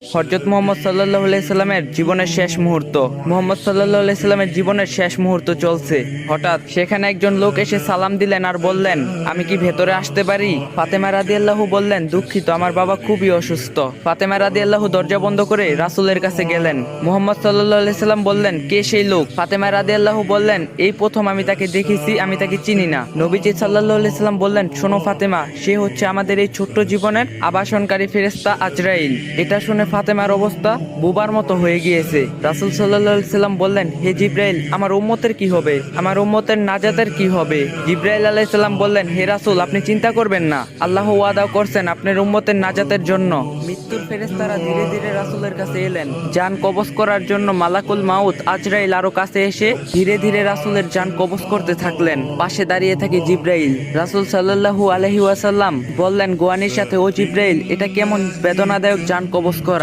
হযরত মুহাম্মদ সাল্লাল্লাহু আলাইহি সাল্লামের জীবনের শেষ মুহূর্ত। মুহাম্মদ সাল্লাল্লাহু আলাইহি সাল্লামের জীবনের শেষ মুহূর্ত চলছে। হঠাৎ সেখানে একজন লোক এসে সালাম দিলেন আর বললেন, আমি কি ভেতরে আসতে পারি? ফাতেমা রাদিয়াল্লাহু বললেন, দুঃখিত, আমার বাবা খুবই অসুস্থ। ফাতেমা রাদিয়াল্লাহু দরজা বন্ধ করে রাসূলের কাছে গেলেন। মুহাম্মদ সাল্লাল্লাহু আলাইহি সাল্লাম বললেন, কে সেই লোক? ফাতেমা রাদিয়াল্লাহু বললেন, এই প্রথম আমি তাকে দেখেছি, আমি তাকে চিনি না। নবীজি সাল্লাল্লাহু আলাইহি সাল্লাম বললেন, শোনো ফাতেমা, সে হচ্ছে আমাদের এই ছোট্ট জীবনের আবাসনকারী ফেরেশতা আজরাইল। এটা শুনে ফাতেমার অবস্থা বুবার মতো হয়ে গিয়েছে। রাসূল সাল্লাল্লাহু আলাইহি সাল্লাম বললেন, হে জিবরাইল, আমার উম্মতের কি হবে? আমার উম্মতের নাজাতের কি হবে? জিবরাইল আলাইহিস সালাম বললেন, হে রাসূল, আপনি চিন্তা করবেন না, আল্লাহ ওয়াদা করছেন আপনার উম্মতের নাজাতের জন্য। মৃত্যুর ফেরেশতারা ধীরে ধীরে রাসূলের কাছে এলেন। জান কবজ করার জন্য মালাকুল মাউত আজরাইল আরো কাছে এসে ধীরে ধীরে রাসূলের জান কবজ করতে থাকলেন। পাশে দাঁড়িয়ে থাকে জিবরাইল। রাসূল সাল্লাল্লাহু আলাইহি ওয়াসাল্লাম বললেন গোয়ানির সাথে, ও জিবরাইল, এটা কেমন বেদনাদায়ক জান কবজ করা।